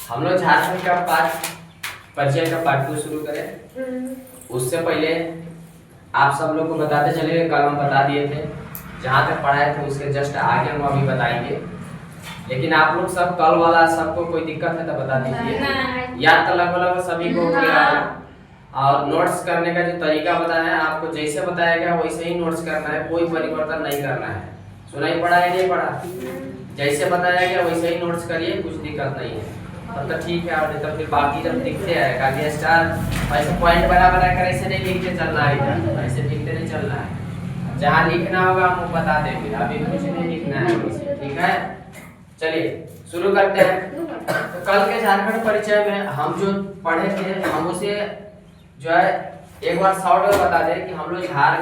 हम लोग झारखंड का परिचय का पार्ट 2 शुरू करें। उससे पहले आप सब लोग को बताते चले, कल हम बता दिए थे, जहाँ तक पढ़ाए थे उसके जस्ट आगे हम अभी बताएंगे। लेकिन आप लोग सब कल वाला सबको कोई दिक्कत है तो बता दीजिए। याद तो लगभग सभी को हो गया और नोट्स करने का जो तरीका बताया है आपको, जैसे बताया गया वैसे ही नोट्स करना है, कोई परिवर्तन नहीं करना है। सुनाई पड़ा है नहीं पड़ा? जैसे बताया गया वैसे ही नोट्स करिए, कुछ दिक्कत नहीं है। तब तो ठीक है। और तो फिर बाकी जब लिखते हैं काफी स्टार ऐसे पॉइंट बना कर ऐसे नहीं लिखते चलना है, ऐसे लिखते नहीं चलना है। जहाँ लिखना होगा हम बता देंगे, अभी कुछ नहीं लिखना है वैसे, ठीक है। चलिए शुरू करते हैं। तो कल के झारखंड परिचय में हम जो पढ़े थे हम उसे जो है एक बार शॉर्ट में बता दें कि हम लोग झार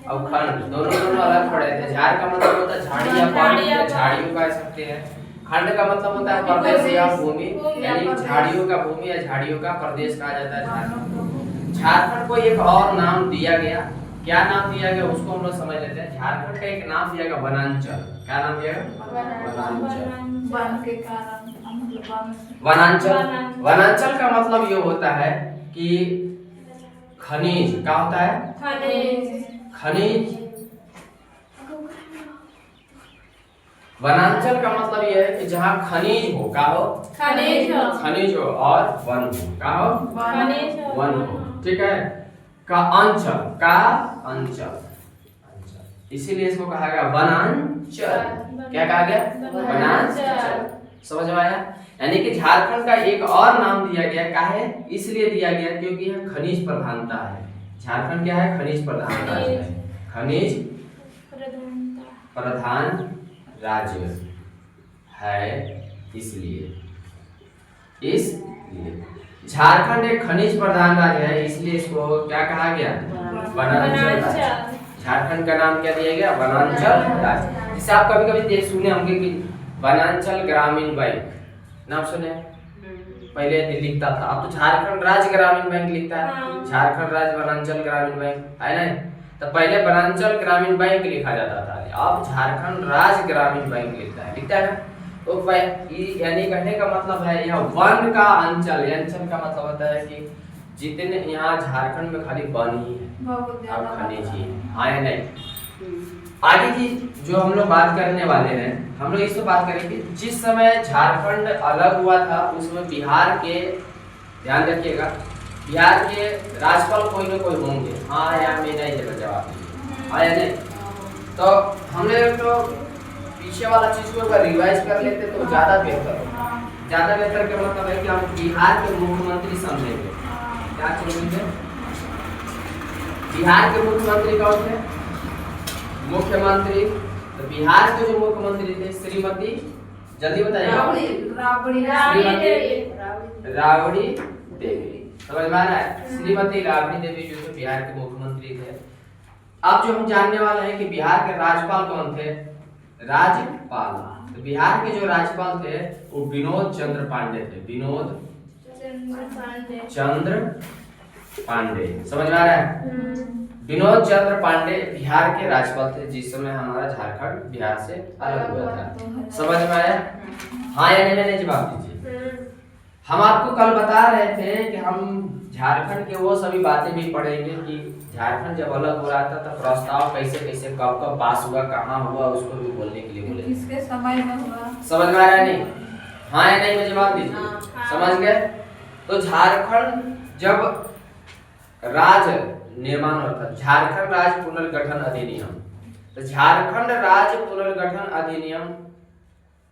और खंड दोनों अलग पढ़े थे। झार का मतलब होता है झाड़ी या पानी, झाड़ियों कह सकते हैं। खंड का मतलब होता है प्रदेश या भूमि, यानी झाड़ियों का भूमि या झाड़ियों का प्रदेश कहा जाता है झारखंड। झारखंड को एक और नाम दिया गया, क्या नाम दिया गया उसको हम लोग समझ लेते हैं। झारखंड का एक नाम दिया गया वनांचल। क्या नाम दिया गया? वनांचल। वनांचल का मतलब ये होता है कि खनिज, क्या होता है? खनिज। वनांचल का मतलब यह है कि जहाँ खनिज हो, का हो? खनिज हो और वन हो, का हो? वन हो, ठीक है। का अंचल, का अंचल, इसीलिए इसको कहा गया वनांचल। क्या कहा गया? वनांचल। समझ में आया? यानी कि झारखंड का एक और नाम दिया गया, क्या है? इसलिए दिया गया क्योंकि यह खनिज प्रधानता है। झारखंड क्या है? खनिज प्रधान राज्य है। खनिज प्रधान राज्य है, इसलिए झारखंड एक खनिज प्रधान राज्य है, इसलिए इसको क्या कहा गया? वनांचल राज्य। झारखंड का नाम क्या दिया गया? वनांचल राज्य। जिसे आप कभी कभी देख सुने होंगे कि वनांचल ग्रामीण बैंक, नाम सुने? पहले लिखता था, अब तो झारखंड राज्य ग्रामीण बैंक लिखता है। झारखंड राज्य वनांचल ग्रामीण बैंक है ना? तो पहले वनांचल ग्रामीण बैंक लिखा जाता था, अब झारखंड राज्य ग्रामीण बैंक लिखता है ना। तो यानी कहने का मतलब है यह वन का अंचल, अंचल का मतलब होता है कि जितने यहाँ झारखंड में खाली वन ही है और खनिज ही है, हाँ या नहीं? आगे की जो हम लोग बात करने वाले हैं, हम लोग इस पर बात करेंगे जिस समय झारखंड अलग हुआ था उस समय बिहार के, ध्यान रखिएगा, बिहार के राज्यपाल कोई ना कोई होंगे, हाँ या मैं नहीं देगा जवाब, हाँ या नहीं? तो हम लोग तो पीछे वाला चीज को अगर रिवाइज कर लेते तो ज्यादा बेहतर हो। ज्यादा बेहतर का मतलब है कि हम बिहार के मुख्यमंत्री समझेंगे। क्या समझेंगे? बिहार के मुख्यमंत्री कौन थे? मुख्यमंत्री, तो बिहार के जो मुख्यमंत्री थे श्रीमती, जल्दी बताइए, राबड़ी देवी। समझ में आ रहा है? श्रीमती राबड़ी देवी जो थे बिहार के मुख्यमंत्री थे। अब जो हम जानने वाले हैं कि बिहार के राज्यपाल कौन थे? राज्यपाल, तो बिहार के जो राज्यपाल थे वो विनोद चंद्र पांडे थे। विनोद चंद्र पांडे, समझ में आ रहा है? विनोद चंद्र पांडे बिहार के राज्यपाल थे जिस समय हमारा झारखंड बिहार से अलग हुआ था। समझ में आया? हाँ या नहीं जवाब दीजिए। हम आपको कल बता रहे थे कि हम झारखंड के वो सभी बातें भी पढ़ेंगे कि झारखंड जब अलग हो रहा था तो प्रस्ताव कैसे कैसे कब कब पास हुआ, कहाँ हुआ, उसको भी बोलने के लिए बोले। किसके समय में हुआ? समझ में आ रहा है नहीं? हाँ या नहीं में जवाब दीजिए। समझ गए? तो झारखंड जब राज्य निर्माण होता, झारखंड राज्य पुनर्गठन अधिनियम, तो झारखंड राज्य पुनर्गठन अधिनियम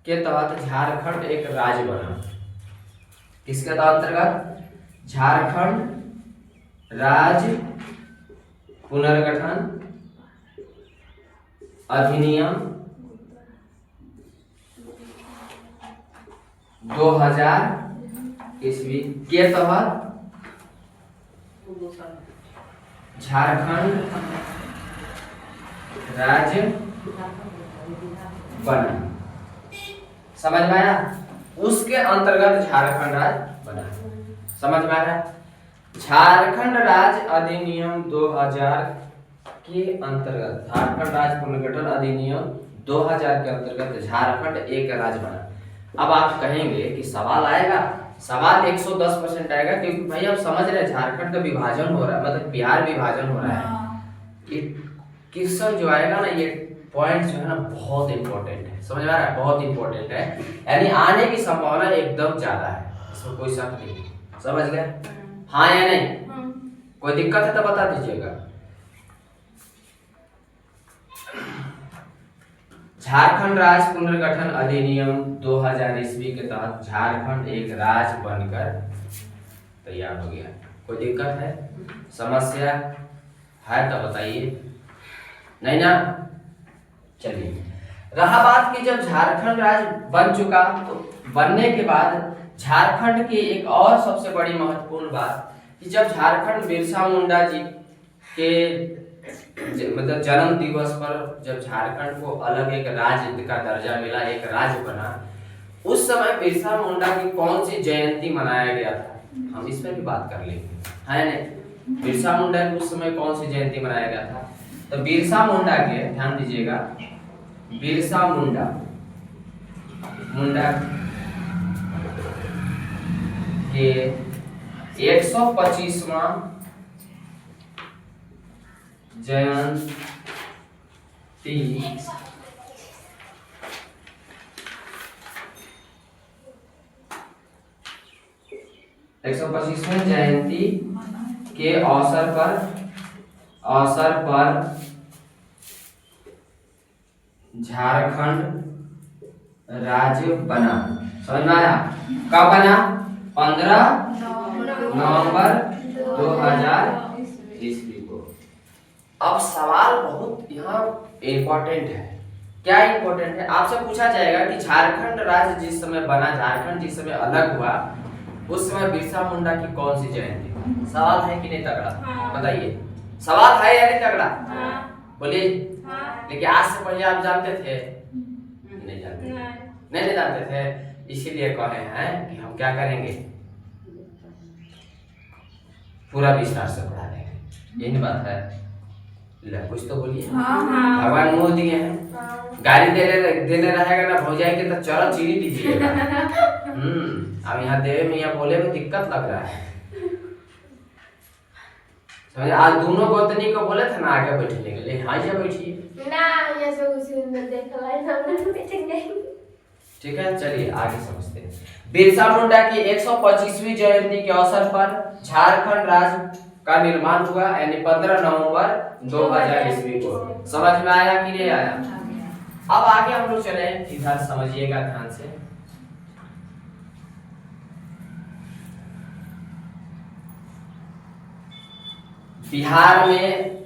के तहत झारखंड एक राज्य बना। किसके अंतर्गत? झारखंड राज्य पुनर्गठन अधिनियम 2000 ईस्वी के तहत झारखंड राज्य बना। समझ में आया? उसके अंतर्गत झारखंड राज्य बना। समझ में आ रहा है? झारखंड राज्य अधिनियम 2000 के अंतर्गत, झारखंड राज्य पुनर्गठन अधिनियम 2000 के अंतर्गत झारखंड एक राज्य बना। अब आप कहेंगे कि सवाल आएगा, सवाल 110% आएगा, क्योंकि भाई आप समझ रहे हैं झारखंड का विभाजन हो रहा है, मतलब बिहार विभाजन हो रहा है। ये क्वेश्चन जो आएगा ना, ये पॉइंट जो है ना बहुत इंपॉर्टेंट है, समझ में आ रहा है, बहुत इंपॉर्टेंट है, यानी आने की संभावना एकदम ज्यादा है, इसमें कोई शक नहीं। समझ गए? हाँ या नहीं? कोई दिक्कत है तो बता दीजिएगा। झारखंड राज्य पुनर्गठन अधिनियम 2000 ईस्वी के तहत झारखंड एक राज्य बनकर तैयार हो गया। कोई दिक्कत है, समस्या है तो बताइए, नहीं ना? चलिए, रहा बात कि जब झारखंड राज्य बन चुका, तो बनने के बाद झारखंड की एक और सबसे बड़ी महत्वपूर्ण बात कि जब झारखंड बिरसा मुंडा जी के मतलब जन्म दिवस पर जब झारखंड को अलग एक राज्य का दर्जा मिला, एक राज्य बना, उस समय बिरसा मुंडा की कौन सी जयंती मनाया गया था, हम इस पर भी बात कर लेंगे, है नहीं? बिरसा मुंडा की उस समय कौन सी जयंती मनाया गया था? तो बिरसा मुंडा के, ध्यान दीजिएगा, बिरसा मुंडा के 125वां जयंती 125वें जयंती के अवसर पर झारखंड राज्य बना। समझ में आया? कब बना? 15 नवंबर 2000 ईस्वी को। अब सवाल बहुत यहाँ इंपॉर्टेंट है। क्या इंपॉर्टेंट है? आपसे पूछा जाएगा कि झारखंड राज्य जिस समय बना, झारखंड जिस समय अलग हुआ, उस समय बिरसा मुंडा की कौन सी जयंती? सवाल है कि नहीं तगड़ा? बताइए, सवाल है या नहीं तगड़ा? बोलिए। लेकिन आज से पहले आप जानते थे? नहीं जानते? नहीं जानते थे, इसीलिए कहे हैं कि हम क्या करेंगे, पूरा विस्तार से पढ़ा देंगे। यही बात है। कुछ तो बोलिए। भगवान मुंह दिए हैं, गाली देने रहेगा ना भौजाई के तो चलो चीनी दीजिएगा। अब यहाँ देवे में यहाँ बोले में दिक्कत लग रहा है। समझे? आज दोनों गोतनी को बोले थे ना आगे बैठने के लिए, हाँ या बैठिए ना, ऐसे उसी में देख लो। ठीक है, चलिए आगे समझते हैं। बिरसा मुंडा की 125वीं जयंती के अवसर पर झारखंड राज्य का निर्माण हुआ, यानी 15 नवंबर 2000 ईस्वी को। समझ में आया कि नहीं आया? अब आगे हम लोग चले, इधर समझिएगा ध्यान से। बिहार में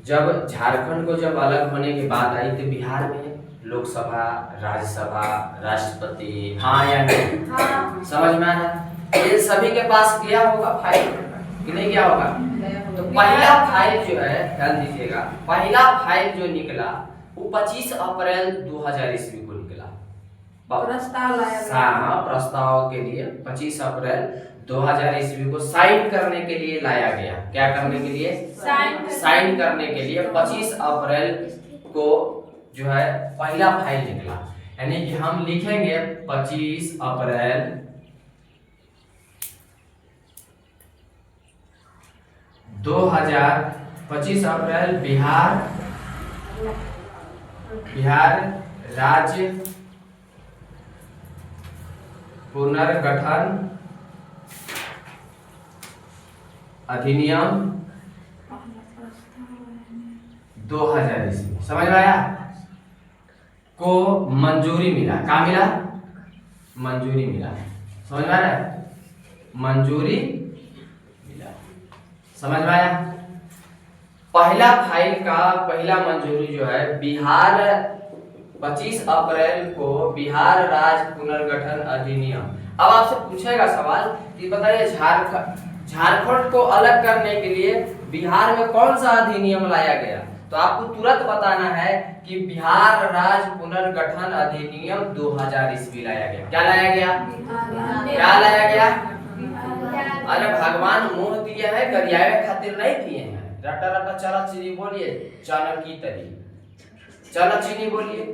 जब झारखंड को जब अलग होने की बात आई, तो बिहार में लोकसभा, राज्यसभा, राष्ट्रपति, हाँ या नहीं? हाँ। समझ में आया? ये सभी के पास गया होगा फाइल कि नहीं गया होगा? तो पहला फाइल जो है, ध्यान दीजिएगा, पहला फाइल जो निकला वो 25 अप्रैल 2000 ईस्वी को निकला। प्रस्ताव लाया, हाँ, प्रस्ताव के लिए 25 अप्रैल 2000 ईस्वी को साइन करने के लिए लाया गया। क्या करने के लिए? साइन करने के लिए 25 अप्रैल को जो है पहला फाइल निकला। यानी कि हम लिखेंगे 25 अप्रैल 25 अप्रैल बिहार राज्य पुनर्गठन अधिनियम 2000 ईस्वी, समझ में आया, को मंजूरी मिला। क्या मिला? मंजूरी मिला। समझ में आया? मंजूरी मिला। समझ में आया? पहला फाइल का पहला मंजूरी जो है बिहार 25 अप्रैल को बिहार राज्य पुनर्गठन अधिनियम। अब आपसे पूछेगा सवाल कि बताइए झारखंड को अलग करने के लिए बिहार में कौन सा अधिनियम लाया गया? तो आपको तुरंत बताना है कि बिहार राज्य पुनर्गठन अधिनियम 2000 ईस्वी लाया गया। क्या लाया गया? क्या लाया गया? अरे भगवान मुंह दिए है, गरियावे खातिर नहीं दिए हैं। रटा रटा चला चीनी बोलिए, चाणक्य तरी चला चीनी बोलिए।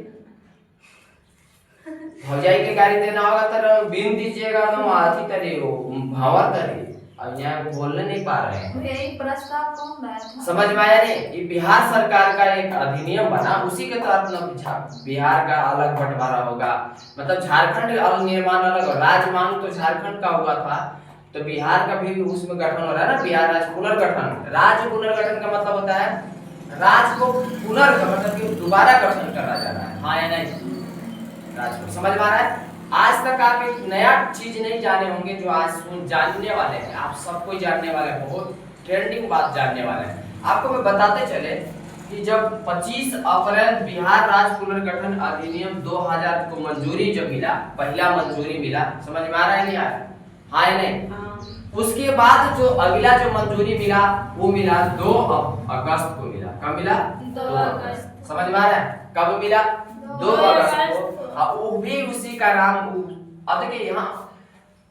भौजाई के गाड़ी देना होगा तो बीन दीजिएगा तो आती तरी हो भावर तरी। अब यहाँ बोलने नहीं पा रहे हैं। यही प्रस्ताव कौन लाया था? समझ में आया नहीं? ये बिहार सरकार का एक अधिनियम बना, उसी के तहत ना बिहार का अलग बंटवारा होगा। मतलब झारखंड अलग निर्माण अलग हो, राज्य मांग तो झारखंड का हुआ था, तो बिहार का भी उसमें गठन हो रहा है ना, बिहार राज्य पुनर्गठन। राज्य पुनर्गठन का मतलब होता है राज्य को मतलब कि दोबारा गठन करा जा रहा है। हाँ या नहीं? राज्य को समझ में आ रहा है? आज तक आप एक नया चीज नहीं जाने होंगे जो आज जानने वाले हैं, आप सब कोई जानने वाले हैं, बहुत ट्रेंडिंग बात जानने वाले हैं। आपको मैं बताते चले कि जब 25 अप्रैल बिहार राज्य पुनर्गठन अधिनियम 2000 को मंजूरी जब मिला, पहला मंजूरी मिला, समझ में आ रहा है नहीं आ रहा? हाँ या नहीं? उसके बाद जो अगला जो मंजूरी मिला वो मिला 2 अगस्त को मिला। कब मिला? 2 अगस्त। समझ में आ रहा है? कब मिला? 2 अगस्त को। वो भी उसी का नाम। अब देखिए यहाँ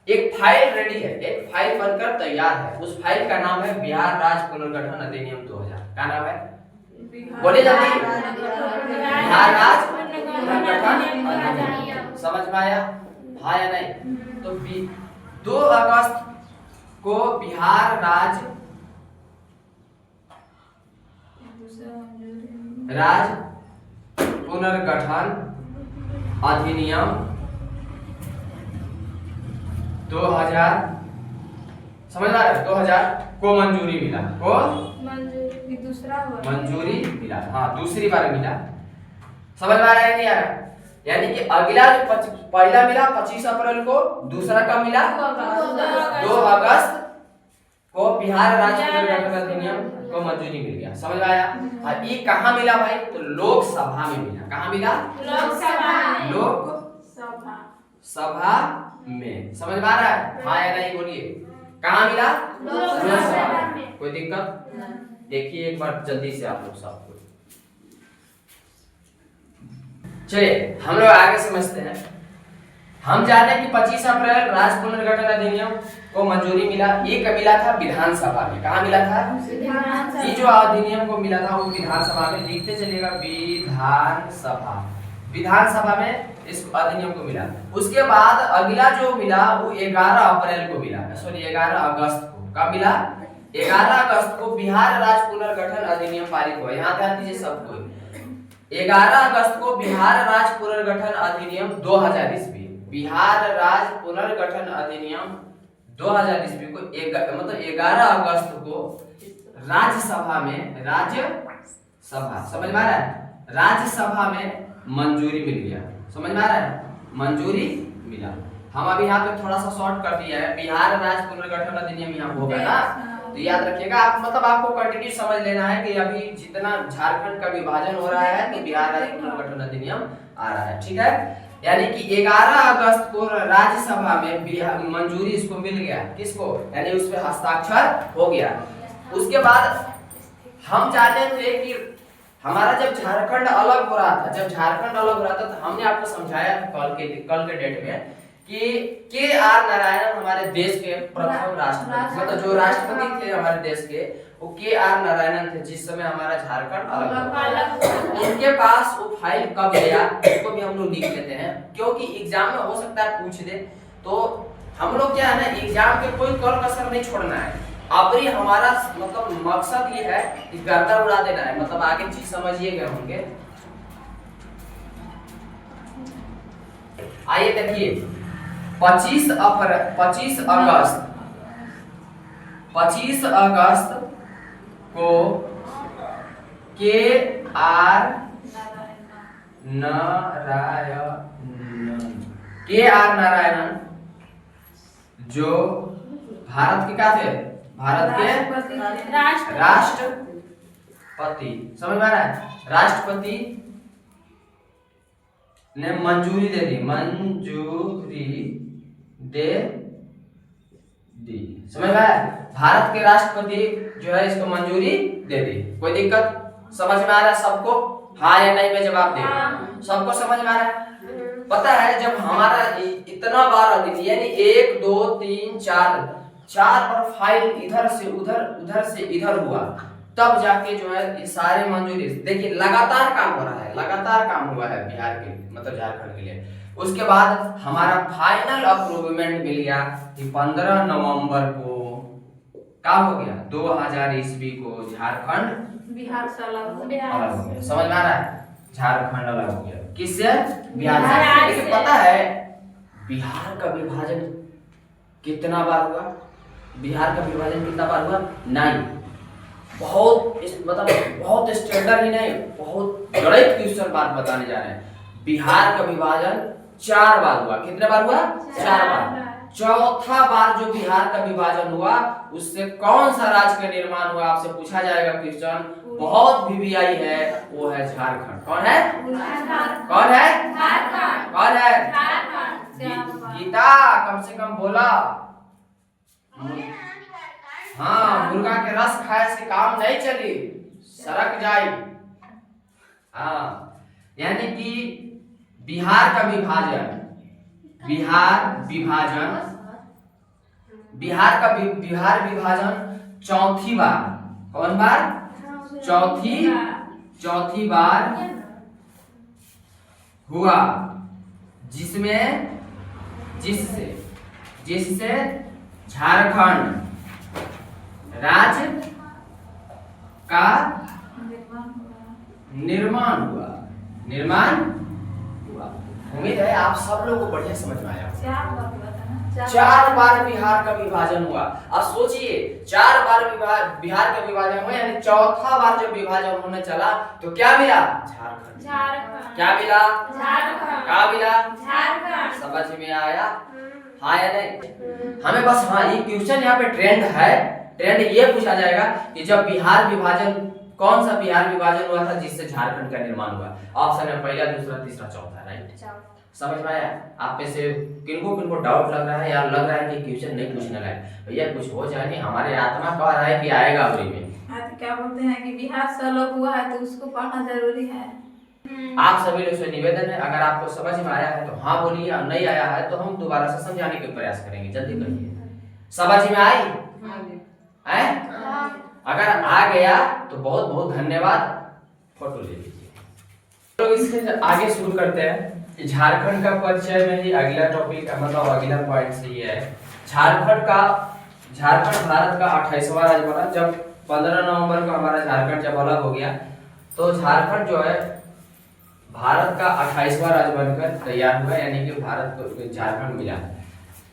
एक फाइल रेडी है, एक फाइल बनकर तैयार है, उस फाइल का नाम है बिहार राज्य पुनर्गठन अधिनियम 2000। क्या नाम है? बोले जल्दी। बिहार राज्य पुनर्गठन। समझ में आया? हाँ या नहीं? तो 2 अगस्त को बिहार राज्य पुनर्गठन अधिनियम 2000, समझ आ रहा है? 2000 को मंजूरी मिला, को मंजूरी मिला। हाँ, दूसरी बार मिला। समझ में आ रहा है नहीं आ रहा? यानी कि अगला जो पहला मिला 25 अप्रैल को, दूसरा कब मिला? 2 अगस्त को बिहार राज्य पुनर्गठन अधिनियम को मंजूरी मिल गया। समझ में आया? और ये कहाँ मिला भाई? तो लोकसभा में मिला। कहाँ मिला? लोकसभा में। समझ में आ रहा है? हाँ या नहीं बोलिए। कहाँ मिला? लोकसभा में। कोई दिक्कत? देखिए एक बार जल्दी से आप लोग सब कुछ। चलिए हम लोग आगे समझते हैं। हम जाने कि 25 अप्रैल राज्य पुनर्गठन अधिनियम को मंजूरी मिला। ये कब मिला था? विधानसभा में। कहाँ मिला था? ये जो अधिनियम को मिला था वो विधानसभा में। लिखते चलिएगा विधानसभा। विधानसभा में इस अधिनियम को मिला। उसके बाद अगला जो मिला वो 11 अप्रैल को मिला, सॉरी 11 अगस्त को। कब मिला? 11 अगस्त को बिहार राज्य पुनर्गठन अधिनियम पारित हुआ। यहाँ ध्यान दीजिए सबको। 11 अगस्त को बिहार राज्य पुनर्गठन अधिनियम 2000 ईस्वी, बिहार राज्य पुनर्गठन अधिनियम 2000 ईस्वी को मतलब 11 अगस्त को राज्यसभा में, राज्यसभा, समझ में आ रहा है? राज्यसभा में मंजूरी मिल गया। समझ में आ रहा है? मंजूरी मिला। हम अभी यहाँ पे थोड़ा सा शॉर्ट कर दिया है, बिहार राज्य पुनर्गठन अधिनियम यहाँ हो गया ना, तो याद रखिएगा। आप मतलब आपको कंटिन्यू समझ लेना है कि अभी जितना झारखंड का विभाजन हो रहा है तो बिहार राज्य पुनर्गठन अधिनियम आ रहा है। ठीक है? यानी कि 11 अगस्त को राज्यसभा में मंजूरी इसको मिल गया। किसको? यानी उस पर हस्ताक्षर हो गया। उसके बाद हम चाहते थे कि हमारा जब झारखंड अलग हो रहा था, तो हमने आपको समझाया कल के डेट में कि के.आर. नारायणन हमारे देश के प्रथम राष्ट्रपति, मतलब जो राष्ट्रपति थे हमारे देश के, वो के.आर. नारायणन थे जिस समय हमारा झारखंड अलग। उनके पास वो फाइल कब गया इसको भी हम लोग लिख लेते हैं, क्योंकि एग्जाम में हो सकता है पूछ दे। तो हम लोग क्या है ना, एग्जाम के कोई कल कसर नहीं छोड़ना है। अब ये हमारा मतलब मकसद ये है कि गर्दा उड़ा देना है, मतलब आगे चीज समझिए गए होंगे। आइए देखिए 25 अगस्त को के.आर. नारायणन जो भारत के क्या थे? भारत के राष्ट्रपति। समझ में आ रहा है? राष्ट्रपति ने मंजूरी दे दी, समझ में आया? भारत के राष्ट्रपति जो है इसको मंजूरी दे दी। कोई दिक्कत? समझ में आ रहा है सबको? हाँ या नहीं में जवाब दे। सबको समझ में आ रहा है? पता है जब हमारा इतना बार अधिनियम यानी 1 2 3 4 बार फाइल इधर से इधर हुआ, तब जाके जो है ये सारे मंजूरी। देखिए लगातार काम हो रहा है, लगातार काम हुआ है बिहार के मतलब झारखंड के लिए। उसके बाद हमारा फाइनल अप्रूवमेंट मिल गया कि 15 नवंबर को क्या हो गया, 2000 ईस्वी को झारखंड बिहार से अलग हो अलग हो गया। समझ में आ रहा है, झारखंड अलग हो गया किससे, बिहार बिहार से। लेकिन से। पता है बिहार का विभाजन कितना बार हुआ, बिहार का विभाजन कितना बार हुआ, नहीं बहुत मतलब बहुत स्टैंडर्ड ही नहीं, बहुत गणित क्वेश्चन बात बताने जा रहे हैं। बिहार का विभाजन 4 बार हुआ। कितने बार हुआ, 4 बार। चौथा बार जो बिहार का विभाजन हुआ उससे कौन सा राज्य का निर्माण हुआ, आपसे पूछा जाएगा क्वेश्चन, बहुत वीवीआई है, वो है झारखंड। कौन है, कौन है, कौन है, गीता कम से कम बोला। हाँ, मुर्गा के रस खाए से काम नहीं चली, सरक जाई। हाँ, यानी कि बिहार का विभाजन, बिहार विभाजन चौथी बार, कौन बार, चौथी बार हुआ, जिससे झारखंड राज्य का निर्माण हुआ। उम्मीद है आप सब लोगों को बढ़िया समझ में आया। 4 बार बिहार का विभाजन हुआ। अब सोचिए 4 बार बिहार का विभाजन हुआ, यानी चौथा बार जब विभाजन होने चला तो क्या मिला, झारखंड। क्या मिला, झारखंड। क्या मिला, झारखंड। समझ में आया, हाँ या नहीं। हमें बस हाँ ये क्वेश्चन यहाँ पे ट्रेंड है, ट्रेंड ये पूछा जाएगा कि जब बिहार विभाजन, कौन सा बिहार विभाजन हुआ था जिससे झारखंड का निर्माण हुआ। ऑप्शन है पहला, दूसरा, तीसरा, चौथा, राइट। समझ में आया। आप में से किनको डाउट लग रहा है या लग रहा है कि क्वेश्चन नहीं पूछने लगे, भैया कुछ हो जाए नहीं, हमारे आत्मा कह रहा है कि आएगा अवरी में। क्या बोलते हैं कि बिहार से अलग हुआ है तो उसको पढ़ना जरूरी है। आप सभी लोग से निवेदन है, अगर आपको समझ में आया है तो हाँ बोलिए, और नहीं आया है तो हम दोबारा से समझाने का प्रयास करेंगे। जल्दी करिए, समझ में आई है? अगर आ गया तो बहुत बहुत धन्यवाद, फोटो ले लीजिए। तो इसके आगे शुरू करते हैं। झारखंड का परिचय में ही अगला टॉपिक, मतलब अगला पॉइंट से ये है, झारखंड भारत का 28वां राज्य बना। जब 15 नवंबर को हमारा झारखंड जब अलग हो गया तो झारखंड जो है भारत का 28वां राज्य बनकर तैयार हुआ, यानी कि भारत को झारखंड मिला।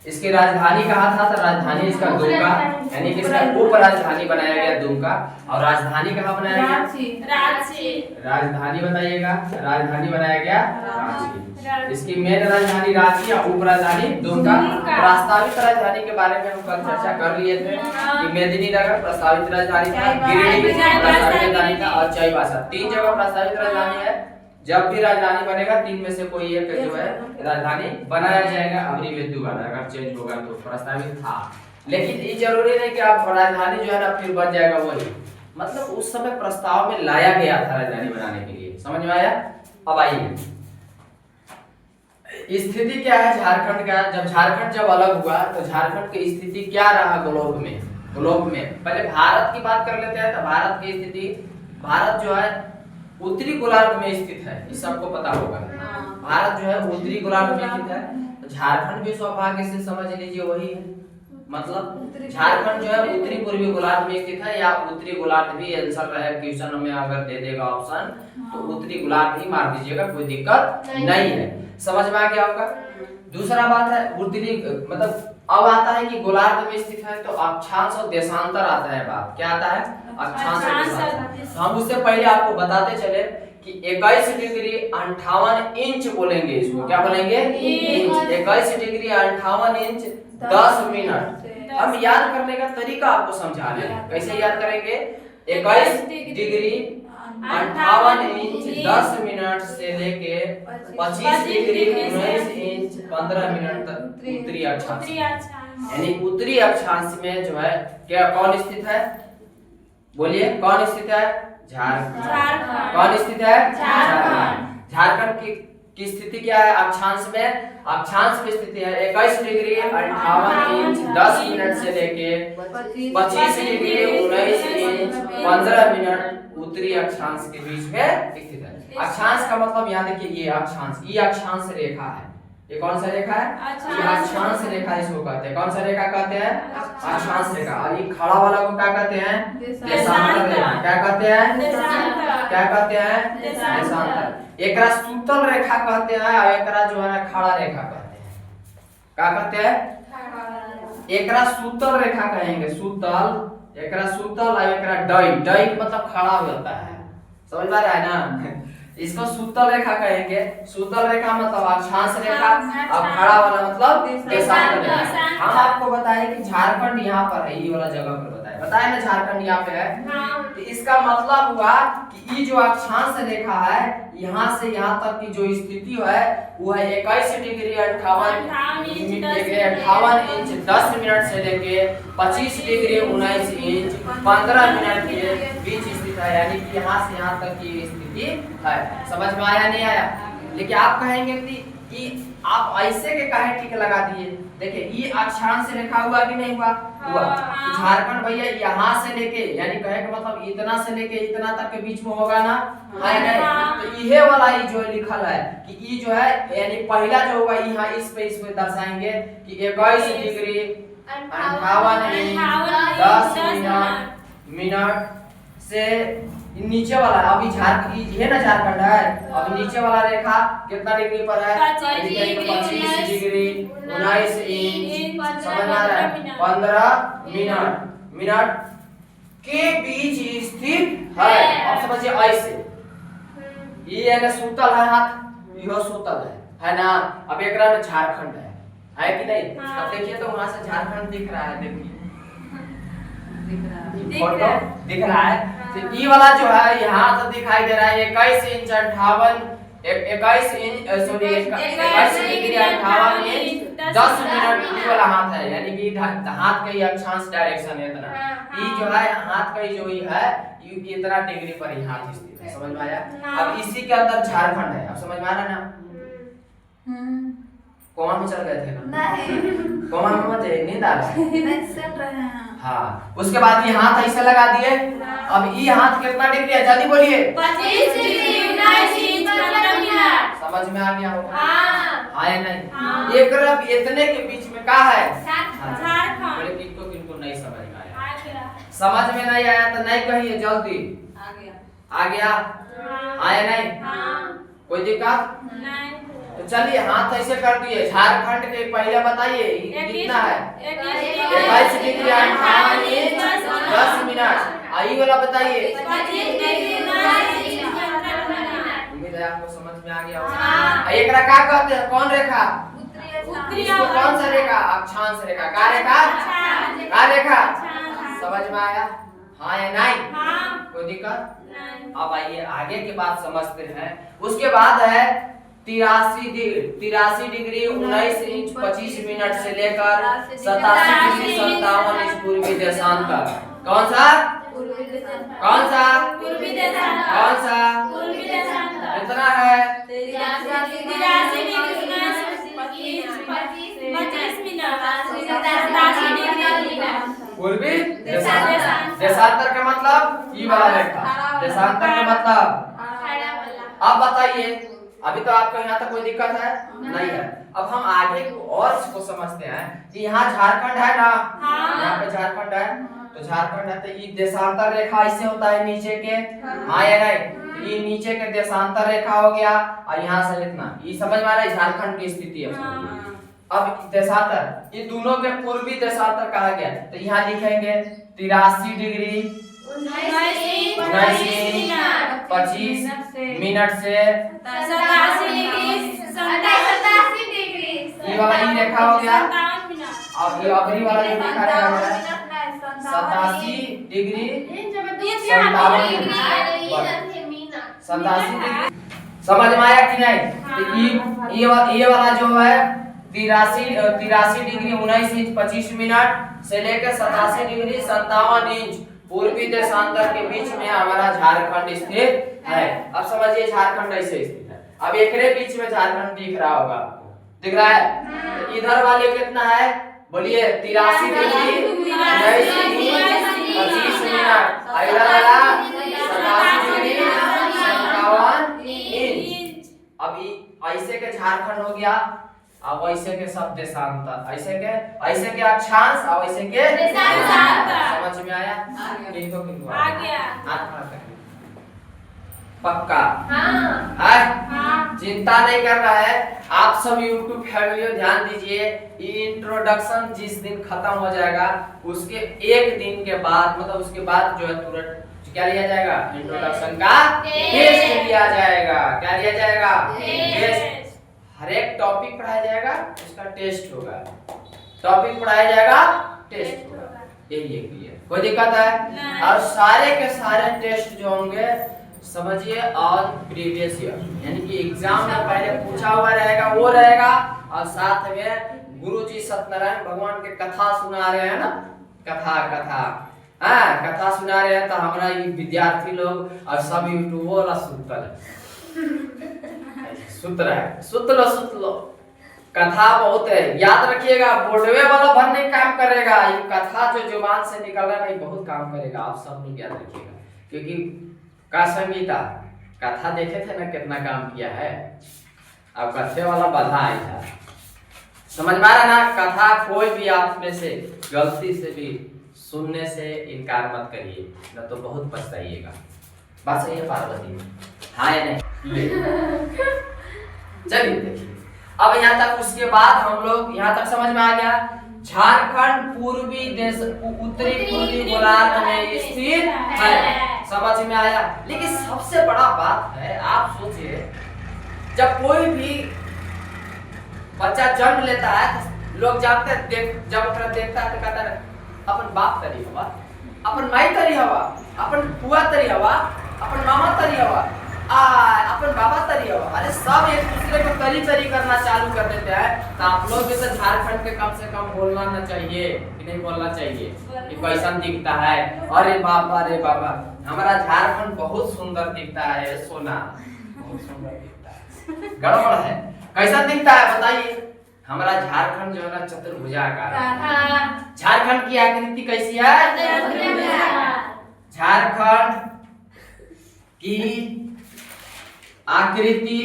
इसकी राजधानी कहाँ था, तो राजधानी इसका दुमका, यानी कि इसका उप राजधानी बनाया गया दुमका। और राजधानी कहाँ बनाया गया, राजधानी बताइएगा, राजधानी बनाया गया रांची। इसकी मेन राजधानी रांची या उप राजधानी दुमका। प्रस्तावित राजधानी के बारे में हम कल चर्चा कर लिए थे कि मेदिनीनगर प्रस्तावित राजधानी था, गिरिडीह प्रस्तावित राजधानी था, और चाईबासा। 3 जगह प्रस्तावित राजधानी है। जब भी राजधानी बनेगा 3 में से कोई एक जो है राजधानी बनाया जाएगा, अवरी में दोबारा अगर चेंज होगा तो। प्रस्तावित था, लेकिन ये जरूरी नहीं कि आप राजधानी जो है ना फिर बन जाएगा वही, मतलब उस समय प्रस्ताव में लाया गया था राजधानी बनाने के लिए। समझ में आया। अब आइए, स्थिति क्या है झारखंड का। जब अलग हुआ तो झारखंड की स्थिति क्या रहा ग्लोब में। पहले भारत की बात कर लेते हैं। तो भारत की स्थिति, भारत जो है उत्तरी गोलार्ध में स्थित है, ये सबको पता होगा। भारत जो है उत्तरी गोलार्ध में स्थित है। तो झारखंड भी सौभाग्य से समझ लीजिए वही है, मतलब झारखंड जो है उत्तरी पूर्वी गोलार्ध में स्थित है, या उत्तरी गोलार्ध भी आंसर रहे क्वेश्चन में अगर दे देगा ऑप्शन तो उत्तरी गोलार्ध ही मार दीजिएगा, कोई दिक्कत नहीं है। समझ में आ गया होगा। दूसरा बात है उत्तरी, मतलब अब आता है कि गोलार्ध में स्थित है तो अक्षांश और देशांतर आता है। बात क्या आता है, अक्षांश और देशांतर। हम उससे पहले आपको बताते चले कि 21 डिग्री 58 इंच बोलेंगे इसको। क्या बोलेंगे, इंच। 21 degree 58 inch 10 minute. हम याद करने का तरीका आपको समझा रहे हैं, कैसे याद करेंगे। 21 डिग्री 58 इंच 10 मिनट से लेके 25 डिग्री 19 इंच 15 मिनट तक उत्तरी अक्षांश, यानी उत्तरी अक्षांश में जो है क्या कौन स्थित है, बोलिए कौन स्थित है, झारखंड। कौन स्थित है, झारखंड। झारखंड की स्थिति क्या है अक्षांश में, अक्षांश में स्थिति है 21 डिग्री 58 इंच 10 मिनट से लेके 25 डिग्री 19 इंच 15 मिनट उत्तरी अक्षांश के बीच में स्थित है। अक्षांश का मतलब यहाँ देखिए ये अक्षांश, ये अक्षांश रेखा है, ये कौन सा रेखा है? ये अक्षांश रेखा इसको कहते हैं। कौन सा रेखा कहते हैं? अक्षांश रेखा। और ये खड़ा वाला को क्या कहते हैं? देशांतर रेखा। क्या कहते हैं? क्या कहते हैं? देशांतर। एकरा सूतल रेखा कहते हैं और एकरा जो है खड़ा रेखा कहते हैं। क्या कहते हैं? एकरा सूतल रेखा कहेंगे, सूतल। एकरा सूतल और एकरा डई। डई मतलब खड़ा होता है, समझ में आ रहा है ना? इसको सूतल रेखा कहेंगे। सूतल रेखा मतलब अक्षांश रेखा और खड़ा वाला मतलब देशांतर रेखा। हम आपको बताएं कि झारखंड यहाँ पर है, ये वाला जगह पर बताया ना, झारखंड यहाँ पे है। तो इसका मतलब हुआ कि ये जो अक्षांश रेखा है यहाँ से यहाँ तक की जो स्थिति है वो है 21 डिग्री 58 इंच 10 मिनट से लेके 25 डिग्री 19 इंच 15 मिनट के बीच स्थित है। यानी कि यहाँ से यहाँ तक की स्थिति है। समझ में आया नहीं आया? लेकिन आप कहेंगे कि आप ऐसे के काहे टिक लगा दिए? देखिए ये अक्षांश रेखा हुआ कि नहीं हुआ? हुआ। तो झारखंड भैया यहाँ से लेके, यानी कहे का मतलब इतना से लेके इतना तक के बीच में होगा ना, है नहीं? तो ये वाला ही जो लिखल है कि ये जो है यानी पहला जो होगा यहाँ इस पे दर्शाएंगे कि 21 डिग्री 58 इंच 10 मिनट से नीचे वाला। अभी झारखंड है ना, झारखंड है। अब नीचे वाला रेखा कितना डिग्री पर है? 25 डिग्री 19 इंच, समझ आ रहा है? 15 मिनट के बीच स्थित है। अब समझिए ऐसे ये है ना सूतल है हाथ, यह सूतल है ना? अब एक झारखंड है कि नहीं? अब देखिए तो वहां से झारखंड दिख रहा है, देखिए फोटो दिख रहा है। तो ये वाला जो है यहाँ से दिखाई दे रहा है 21 inch 58 21 inch sorry 21 degree 58 inch 10 minute. ये वाला हाथ है, यानी कि हाथ का ये अक्षांश डायरेक्शन है इतना। ये जो है हाथ का जो ये है ये इतना डिग्री पर ही हाथ स्थित है। समझ में आया? अब इसी के अंदर झारखंड है। अब समझ में आ रहा है ना? कौन में चल गए थे ना? नहीं कौन में मत नींद आ रहा है? नहीं चल रहे हैं। हाँ, उसके बाद ये हाथ ऐसे लगा दिए। अब ये हाथ कितना डिग्री है? जल्दी बोलिए। 25 डिग्री 19 इंच 15 मिनट। समझ में आ गया होगा? हाँ या नहीं? एक रब इतने के बीच में क्या है? झारखंड। किनको नहीं समझ में आया? समझ में नहीं आया तो नहीं कहिए, जल्दी आ गया। हाँ या नहीं? कोई दिक्कत नहीं? तो चलिए हाथ ऐसे कर दिए। झारखंड के पहले बताइए कितना है? 21 डिग्री 58 इंच 10 मिनट। आई वाला बताइए। उम्मीद है आपको समझ में आ गया होगा। एक रेखा कहते हैं, कौन रेखा? इसको कौन सा रेखा? अक्षांश रेखा। क्या रेखा? क्या रेखा? समझ में आया? हाँ या नहीं? कोई दिक्कत? अब आइए आगे की बात समझते हैं। उसके बाद है 83 डिग्री 19 इंच 25 मिनट से लेकर 87 डिग्री 57 इंच पूर्वी देशांतर। कौन सा? कौन सा? कौन सा? कितना है? 83 डिग्री 25 मिनट पूर्वी देशांतर का मतलब ये वाला रेखा। देशांतर का मतलब अब बताइए। अभी तो आपको यहाँ तक कोई दिक्कत है? नहीं है। अब हम आगे को और इसको समझते हैं कि यहाँ झारखंड है ना, यहाँ पे झारखंड है। तो झारखंड है तो ये देशांतर रेखा ऐसे होता है नीचे के। हाँ या नहीं? ये नीचे के देशांतर रेखा हो गया और यहाँ से इतना। ये समझ में आ रहा है? झारखंड की स्थिति है। अब देशांतर ये दोनों के पूर्वी देशांतर कहा गया। तो यहाँ लिखेंगे 83 डिग्री 19 इंच 25 मिनट से 87 डिग्री ये वाला ही रेखा हो गया। अब ये अगली वाला जो लिखा गया है 87 डिग्री 57 डिग्री। समझ में आया कि नहीं? तो ये वाला जो है 83 डिग्री 19 इंच 25 मिनट से लेकर 87 डिग्री 57 इंच पूर्वी देशांतर के बीच में हमारा झारखंड स्थित है। अब समझिए झारखंड ऐसे स्थित है। अब एकरे बीच में झारखंड दिख रहा होगा आपको, दिख रहा है? तो इधर वाले कितना है? बोलिए 83 डिग्री 19 इंच 25 मिनट। इधर वाला 87 डिग्री 57 इंच। अब ऐसे के झारखंड हो गया। अब ऐसे के सब देशांतर, ऐसे के अक्षांश और ऐसे के देशांतर। समझ में आया? किनको किनको आ गया। हाथ खड़ा कर। पक्का? हाँ। है? चिंता नहीं कर रहा है। आप सब YouTube फैमिली ध्यान दीजिए, इंट्रोडक्शन जिस दिन खत्म हो जाएगा उसके एक दिन के बाद, मतलब उसके बाद जो है तुरंत क्या लिया जाएगा? इंट्रोडक्शन का टेस्ट लिया जाएगा। क्या लिया जाएगा? टेस्ट। हर एक टॉपिक पढ़ाया जाएगा, उसका टेस्ट होगा। टॉपिक पढ़ाया जाएगा, टेस्ट होगा। यही एक क्लियर, कोई दिक्कत है? और सारे के सारे टेस्ट जो होंगे समझिए और प्रीवियस ईयर, यानी कि एग्जाम में पहले पूछा हुआ रहेगा वो रहेगा, और साथ में गुरुजी सत्यनारायण भगवान के कथा सुना रहे हैं ना, कथा कथा सुना रहे हैं, तो हमारा ये विद्यार्थी लोग और सब यूट्यूब वाला सुत लो कथा बहुत है, याद रखिएगा। बोर्डवे वाला भरने काम करेगा, ये कथा जो जुबान से निकल रहा है बहुत काम करेगा। आप सब लोग याद रखिएगा, क्योंकि का संगीता कथा देखे थे ना कितना काम किया है। अब कथे वाला बाधा आई था, समझ में आ रहा ना? कथा कोई भी आप में से गलती से भी सुनने से इनकार मत करिए, न तो बहुत पछताइएगा। बात सही है पार्वती? हाँ या नहीं? चलिए देखिए, अब यहाँ तक, उसके बाद हम लोग यहाँ तक समझ में आ गया। झारखंड पूर्वी देश उत्तरी पूर्वी गोलार्ध में स्थित है, समझ में आया? लेकिन सबसे बड़ा बात है, आप सोचिए जब कोई भी बच्चा जन्म लेता है, लोग जानते हैं, जब ओकरा देखता है तो कहता है अपन बाप तरी हवा, अपन माई तरी हवा, अपन बुआ तरी हवा, अपन मामा तरी हवा, अपन बाबा तरी हवा। अरे सब एक दूसरे को तरी करना चालू कर देते हैं। तो आप लोग भी तो झारखंड के कम से कम बोलना ना चाहिए कि नहीं बोलना चाहिए कि कैसा दिखता है? अरे बाबा हमारा झारखंड बहुत सुंदर दिखता है, सोना बहुत सुंदर दिखता है। गड़बड़ है, कैसा दिखता है बताइए? हमारा झारखंड जो है ना चतुर्भुजाकार है। झारखंड की आकृति कैसी है? झारखंड की आकृति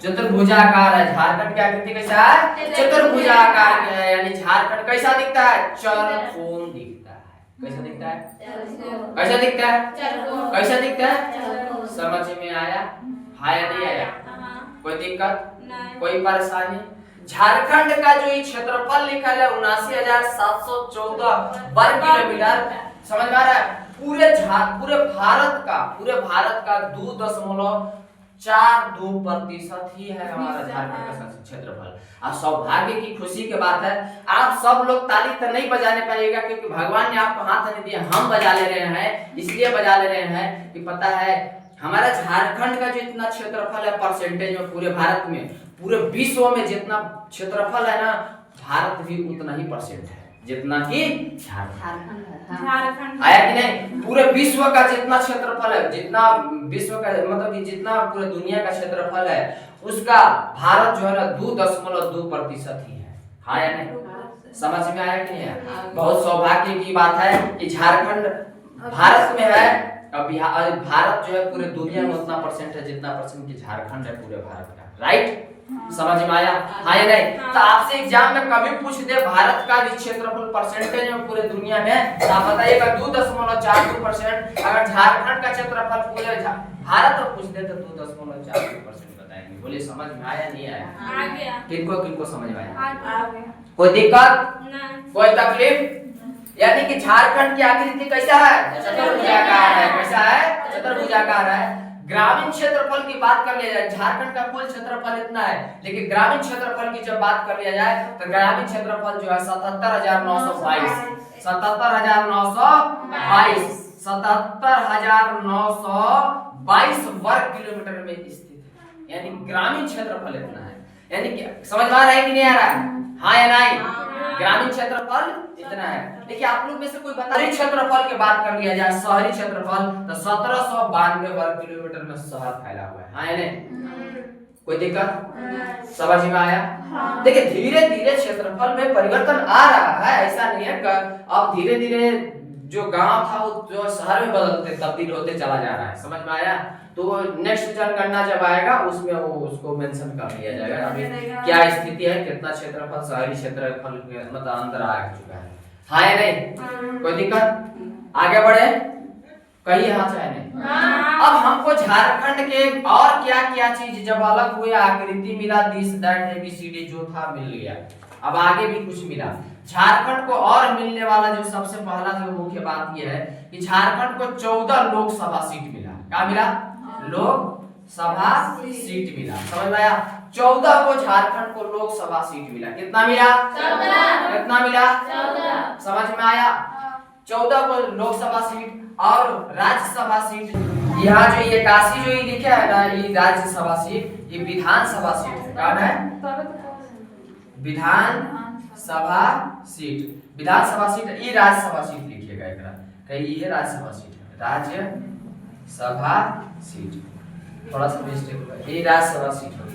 चतुर्भुजाकार है। झारखंड की आकृति कैसा है? चतुर्भुजाकार है, यानी झारखंड कैसा दिखता है? चरकोण दिखता है। कैसा दिखता है? कैसा दिखता है? कैसा दिखता है? समझ में आया? हाँ या नहीं आया? कोई दिक्कत? कोई परेशानी? झारखंड का जो ये क्षेत्रफल लिखा है 79,714 वर्ग किलोमीटर, समझ में आ रहा है? पूरे भारत का 2.42% ही है हमारा झारखंड का क्षेत्रफल। और सौभाग्य की खुशी की बात है, आप सब लोग ताली तो नहीं बजाने पाइएगा क्योंकि भगवान ने आपको हाथ नहीं दिया, हम बजा ले रहे हैं। इसलिए बजा ले रहे हैं कि पता है हमारा झारखंड का जो इतना क्षेत्रफल है परसेंटेज में पूरे भारत में, पूरे विश्व में जितना क्षेत्रफल है ना, भारत भी उतना ही परसेंट है जितना कि झारखंड। आया कि नहीं? पूरे विश्व का जितना क्षेत्रफल है, जितना विश्व का मतलब कि जितना पूरे दुनिया का क्षेत्रफल है, उसका भारत जो है ना 2.2% ही है। हाँ या नहीं? समझ में आया कि नहीं? बहुत सौभाग्य की बात है कि झारखंड भारत में है, भारत जो है पूरे दुनिया में उतना परसेंट है जितना परसेंट की झारखंड है पूरे भारत का। राइट? समझ में आया? हाँ या नहीं? तो आपसे एग्जाम में कभी पूछ दे भारत का क्षेत्रफल परसेंटेज में पूरे दुनिया में, तो आप बताइएगा 2.42%। अगर झारखंड का क्षेत्रफल पूरे भारत में पूछ दे तो 2.42% बताएंगे। बोलिए समझ में आया नहीं आया? किनको समझ में आया? कोई दिक्कत? कोई तकलीफ? यानी कि झारखंड की आकृति कैसा है? चतुर्भुजाकार है। कैसा है? चतुर्भुजाकार है। ग्रामीण क्षेत्रफल की बात कर लिया जाए, झारखंड का कुल क्षेत्रफल इतना है, लेकिन ग्रामीण क्षेत्रफल की जब बात कर लिया जाए तो ग्रामीण क्षेत्रफल जो है 77,922 वर्ग किलोमीटर में स्थित है। यानी ग्रामीण क्षेत्रफल इतना है। यानी कि समझ में आ रहा है कि नहीं आ रहा है? हाँ या नहीं? ग्रामीण क्षेत्रफल इतना है। देखिए आप लोग में से कोई बता, क्षेत्रफल की बात कर लिया जाए, शहरी क्षेत्रफल तो 1792 वर्ग किलोमीटर में शहर फैला हुआ है। हाँ या नहीं? कोई दिक्कत? समझ में आया? देखिए धीरे धीरे क्षेत्रफल में परिवर्तन आ रहा है, ऐसा नहीं है। अब धीरे धीरे जो गांव था वो जो शहर में बदलते तब्दील होते चला जा रहा है। समझ में आया? तो नेक्स्ट जनगणना जब आएगा उसमें वो उसको मेंशन कर दिया जाएगा अभी क्या स्थिति है, कितना क्षेत्रफल शहरी क्षेत्रफल मतलब अंतर आ चुका है। हाँ या नहीं, कोई दिक्कत? आगे बढ़े, कहीं हाँ चाहे नहीं। अब हमको झारखंड के और क्या क्या चीज जब अलग हुए, आकृति मिला, दिस दैट एबीसीडी जो था मिल गया, अब आगे भी कुछ मिला। झारखंड को और मिलने वाला जो सबसे पहला जो मुख्य बात यह है कि झारखंड को 14 लोकसभा सीट मिला। क्या मिला? लोकसभा सीट मिला। समझ में आया? 14 को झारखंड को लोकसभा सीट मिला। कितना मिला? 14। कितना मिला? 14। समझ में आया? 14 को लोकसभा सीट और राज्यसभा सीट। यहाँ जो ये 81 जो ये लिखा है ना, ये राज्यसभा सीट, ये विधानसभा सीट है। क्या है? विधानसभा सीट। विधानसभा सीट, ये राज्यसभा सीट लिखिएगा एकरा, कहीं ये राज्यसभा सीट है, राज्यसभा सीट, थोड़ा सा मिस्टेक हुआ, ये राज्यसभा सीट हो गई।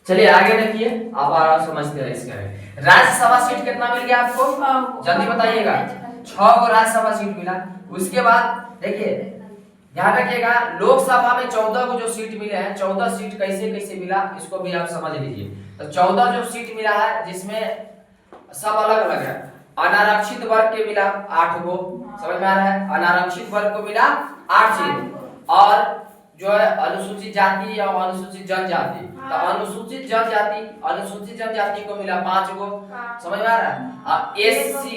चलिए आगे देखिए, अब आप समझते हैं इसका। राज्यसभा सीट कितना मिल गया आपको? जल्दी बताइएगा। 6 को राज्यसभा सीट मिला। उसके बाद देखिए ध्यान रखिएगा, लोकसभा में 14 को जो सीट मिले हैं, 14 सीट कैसे कैसे मिला इसको भी आप समझ लीजिए। तो 14 जो सीट मिला है जिसमें सब अलग अलग है। अनारक्षित वर्ग के मिला 8 को, समझ में आ रहा है? अनारक्षित वर्ग को मिला 8 सीट, और जो है अनुसूचित जाति या अनुसूचित जनजाति, तो अनुसूचित जनजाति को मिला 5 को, समझ में आ रहा है? और एससी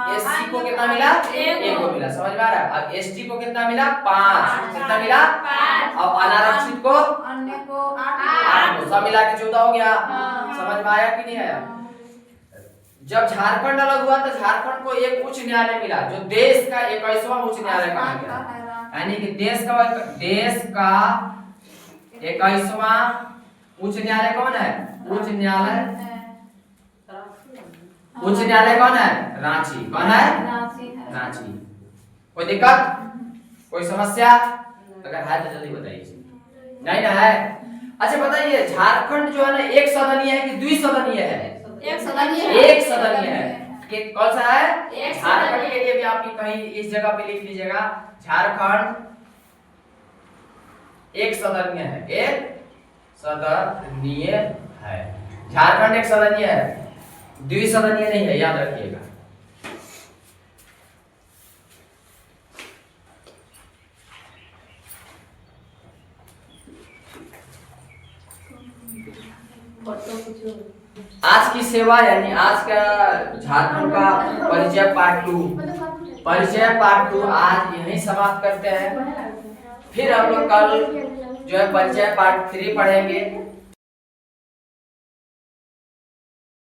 एससी को कितना मिला? 1 को मिला। समझ में आ रहा है? और एसटी को कितना मिला? 5। कितना मिला? 5। और अनारक्षित को अन्य को 8 को, सब मिला के 14 हो गया। समझ में आया कि नहीं आया? जब झारखंड अलग हुआ तो झारखंड को एक उच्च न्यायालय मिला जो देश का 21वां उच्च न्यायालय कहा गया, यानी कि देश का 21वां उच्च न्यायालय कौन है? उच्च न्यायालय कौन है? रांची। कौन है? रांची। कोई दिक्कत, कोई समस्या? अगर है तो जल्दी बताइए। नहीं ना है? अच्छा बताइए, झारखंड जो है ना एक सदनीय है कि द्विसदनीय है? एक सदनीय है। कि कौन सा है? झारखंड के लिए भी आप कहीं इस जगह पे लिख लीजिएगा, झारखंड एक सदनीय है। एक सदनीय है। झारखंड एक सदनीय है, द्विसदनीय नहीं है, याद रखिएगा। आज की सेवा यानी आज का झारखंड का परिचय पार्ट 2, परिचय पार्ट 2 आज यहीं समाप्त करते हैं। फिर हम लोग कल जो है परिचय पार्ट 3 पढ़ेंगे।